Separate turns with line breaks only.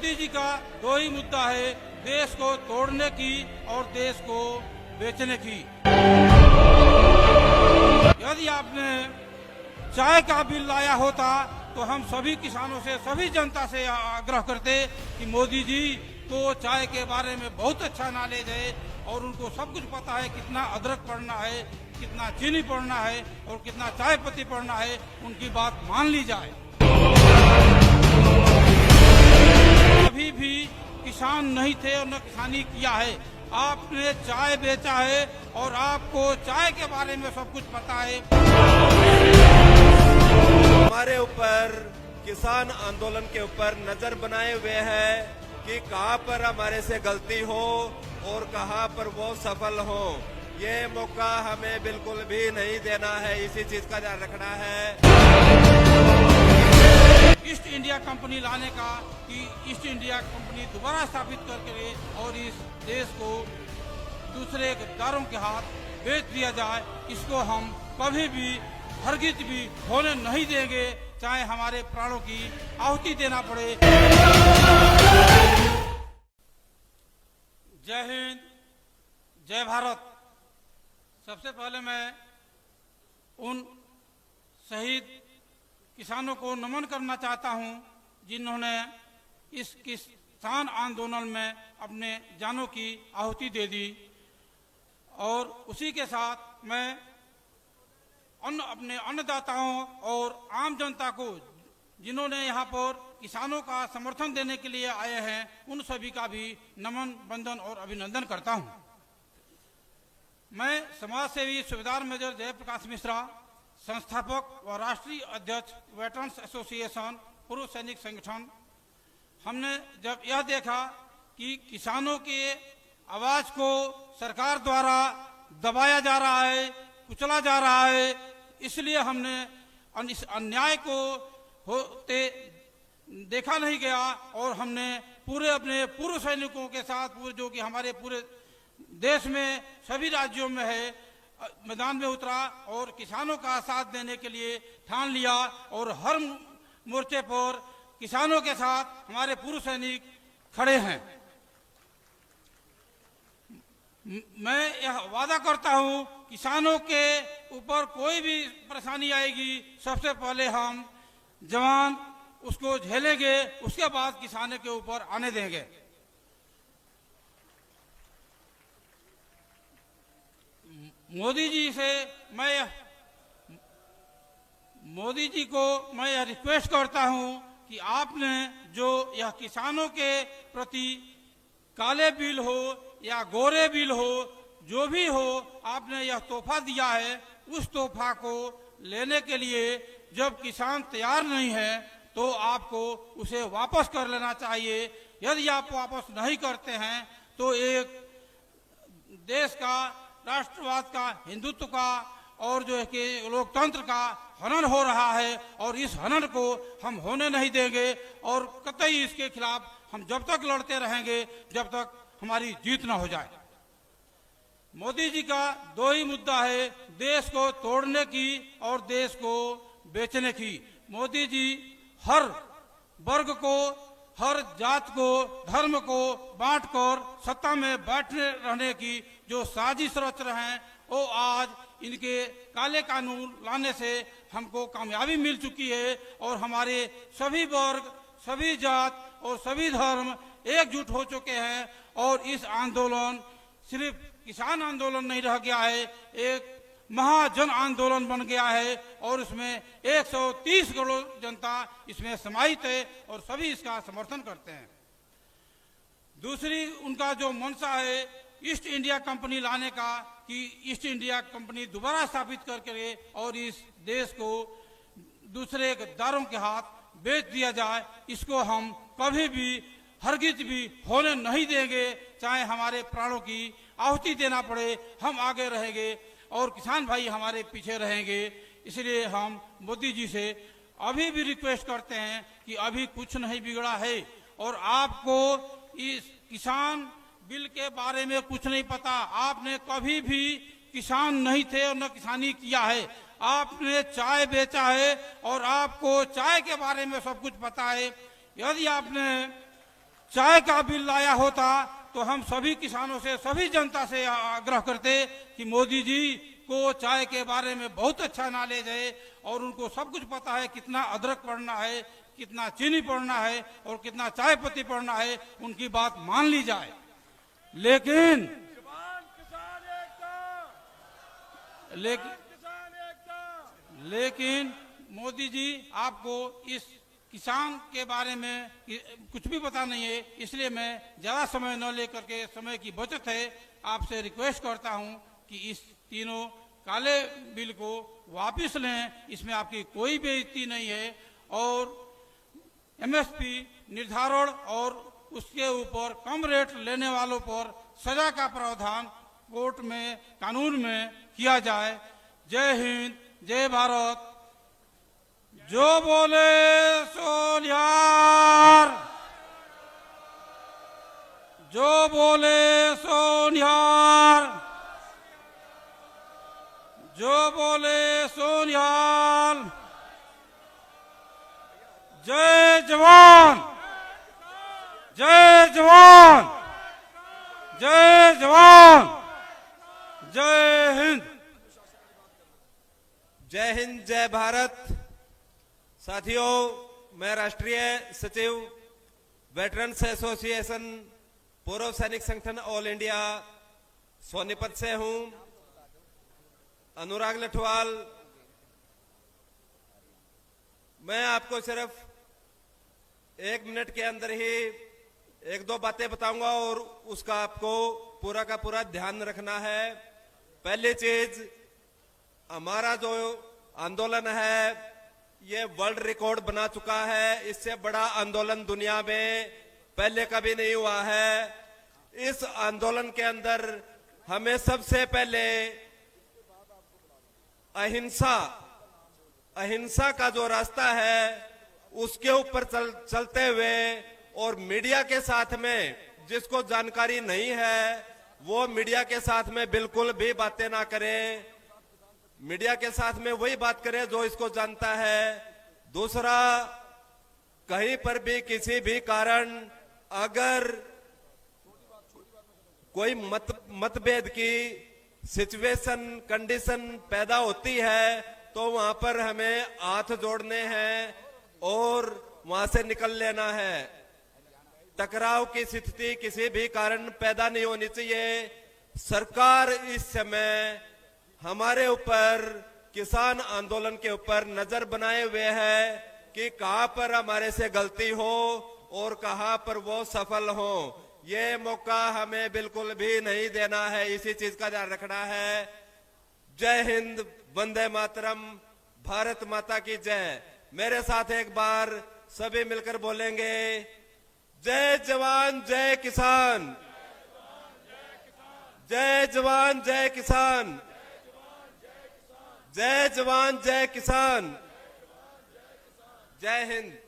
मोदी जी का दो ही मुद्दा है, देश को तोड़ने की और देश को बेचने की। यदि आपने चाय का बिल लाया होता तो हम सभी किसानों से, सभी जनता से आग्रह करते कि मोदी जी को चाय के बारे में बहुत अच्छा नॉलेज है और उनको सब कुछ पता है, कितना अदरक पड़ना है, कितना चीनी पड़ना है और कितना चाय पत्ती पड़ना है, उनकी बात मान ली जाए। कभी भी किसान नहीं थे और न किसानी किया है। आपने चाय बेचा है और आपको चाय के बारे में सब कुछ पता है।
हमारे ऊपर किसान आंदोलन के ऊपर नजर बनाए हुए है कि कहां पर हमारे से गलती हो और कहां पर वो सफल हो। ये मौका हमें बिल्कुल भी नहीं देना है, इसी चीज का ध्यान रखना है।
ईस्ट इंडिया कंपनी लाने का कि ईस्ट इंडिया कंपनी दोबारा स्थापित करके और इस देश को दूसरे गद्दारों के हाथ बेच दिया जाए, इसको हम कभी भी हरगिज भी होने नहीं देंगे, चाहे हमारे प्राणों की आहुति देना पड़े। जय हिंद, जय भारत। सबसे पहले मैं उन शहीद किसानों को नमन करना चाहता हूं जिन्होंने इस किसान आंदोलन में अपने जानों की आहुति दे दी, और उसी के साथ मैं अपने अन्नदाताओं और आम जनता को जिन्होंने यहाँ पर किसानों का समर्थन देने के लिए आए हैं, उन सभी का भी नमन, वंदन और अभिनंदन करता हूँ। मैं समाज सेवी सूबेदार मेजर जयप्रकाश मिश्रा, संस्थापक व राष्ट्रीय अध्यक्ष वेटरन्स एसोसिएशन पूर्व सैनिक संगठन, हमने जब यह देखा कि किसानों के आवाज को सरकार द्वारा दबाया जा रहा है, कुचला जा रहा है, इसलिए हमने इस अन्याय को होते देखा नहीं गया और हमने पूरे अपने पूर्व सैनिकों के साथ, पूरे जो कि हमारे पूरे देश में सभी राज्यों में है, मैदान में उतरा और किसानों का साथ देने के लिए ठान लिया और हर मोर्चे पर किसानों के साथ हमारे पूर्व सैनिक खड़े हैं। मैं यह वादा करता हूं, किसानों के ऊपर कोई भी परेशानी आएगी, सबसे पहले हम जवान उसको झेलेंगे, उसके बाद किसानों के ऊपर आने देंगे। मोदी जी को मैं यह रिक्वेस्ट करता हूं कि आपने जो यह किसानों के प्रति काले बिल हो या गोरे बिल हो, जो भी हो, आपने यह तोहफा दिया है, उस तोहफा को लेने के लिए जब किसान तैयार नहीं है तो आपको उसे वापस कर लेना चाहिए। यदि आप वापस नहीं करते हैं तो एक देश का, राष्ट्रवाद का, हिंदुत्व का और जो है कि लोकतंत्र का हनन हो रहा है और इस हनन को हम होने नहीं देंगे और कतई इसके खिलाफ हम जब तक लड़ते रहेंगे जब तक हमारी जीत न हो जाए। मोदी जी का दो ही मुद्दा है, देश को तोड़ने की और देश को बेचने की। मोदी जी हर वर्ग को, हर जात को, धर्म को बांटकर सत्ता में बैठे रहने की जो साजिश रच रहे हैं, वो आज इनके काले कानून लाने से हमको कामयाबी मिल चुकी है और हमारे सभी वर्ग, सभी जात और सभी धर्म एकजुट हो चुके हैं और इस आंदोलन सिर्फ किसान आंदोलन नहीं रह गया है, एक महाजन आंदोलन बन गया है और इसमें 130 करोड़ जनता इसमें समाहित है और सभी इसका समर्थन करते हैं। दूसरी उनका जो मंशा है ईस्ट इंडिया कंपनी लाने का कि ईस्ट इंडिया कंपनी दोबारा स्थापित करके और इस देश को दूसरे गद्दारों के हाथ बेच दिया जाए, इसको हम कभी भी हरगिज भी होने नहीं देंगे, चाहे हमारे प्राणों की आहुति देना पड़े, हम आगे रहेंगे और किसान भाई हमारे पीछे रहेंगे। इसलिए हम मोदी जी से अभी भी रिक्वेस्ट करते हैं कि अभी कुछ नहीं बिगड़ा है और आपको इस किसान बिल के बारे में कुछ नहीं पता। आपने कभी भी किसान नहीं थे और न किसानी किया है। आपने चाय बेचा है और आपको चाय के बारे में सब कुछ पता है। यदि आपने चाय का बिल लाया होता तो हम सभी किसानों से, सभी जनता से आग्रह करते कि मोदी जी को चाय के बारे में बहुत अच्छा नॉलेज है और उनको सब कुछ पता है, कितना अदरक पड़ना है, कितना चीनी पड़ना है और कितना चाय पत्ती पड़ना है, उनकी बात मान ली जाए। लेकिन मोदी जी आपको इस किसान के बारे में कुछ भी पता नहीं है, इसलिए मैं ज्यादा समय न लेकर के, समय की बचत है, आपसे रिक्वेस्ट करता हूं कि इस तीनों काले बिल को वापस लें। इसमें आपकी कोई बेइज्जती नहीं है और एमएसपी निर्धारण और उसके ऊपर कम रेट लेने वालों पर सजा का प्रावधान कोर्ट में, कानून में किया जाए। जय हिंद, जय भारत। जो बोले सो निहार, जो बोले सो निहार, जो बोले सो निहार। जय जवान, जय जवान, जय जवान, जय हिंद।
जय हिंद, जय भारत। साथियों, मैं राष्ट्रीय सचिव वेटरन्स एसोसिएशन पूर्व सैनिक संगठन ऑल इंडिया सोनीपत से हूं। अनुराग लठवाल, मैं आपको सिर्फ 1 मिनट के अंदर ही 1-2 बातें बताऊंगा और उसका आपको पूरा का पूरा ध्यान रखना है। पहली चीज, हमारा जो आंदोलन है ये वर्ल्ड रिकॉर्ड बना चुका है। इससे बड़ा आंदोलन दुनिया में पहले कभी नहीं हुआ है। इस आंदोलन के अंदर हमें सबसे पहले अहिंसा का जो रास्ता है उसके ऊपर चलते हुए, और मीडिया के साथ में जिसको जानकारी नहीं है वो मीडिया के साथ में बिल्कुल भी बातें ना करें। मीडिया के साथ में वही बात करें जो इसको जानता है। दूसरा, कहीं पर भी किसी भी कारण अगर कोई मतभेद की सिचुएशन, कंडीशन पैदा होती है तो वहां पर हमें हाथ जोड़ने हैं और वहां से निकल लेना है। टकराव की स्थिति किसी भी कारण पैदा नहीं होनी चाहिए। सरकार इस समय हमारे ऊपर, किसान आंदोलन के ऊपर नजर बनाए हुए है कि कहां पर हमारे से गलती हो और कहां पर वो सफल हो। ये मौका हमें बिल्कुल भी नहीं देना है, इसी चीज का ध्यान रखना है। जय हिंद, वंदे मातरम, भारत माता की जय। मेरे साथ एक बार सभी मिलकर बोलेंगे, जय जवान जय किसान, जय जवान जय किसान, जय जवान जय किसान, जय हिंद।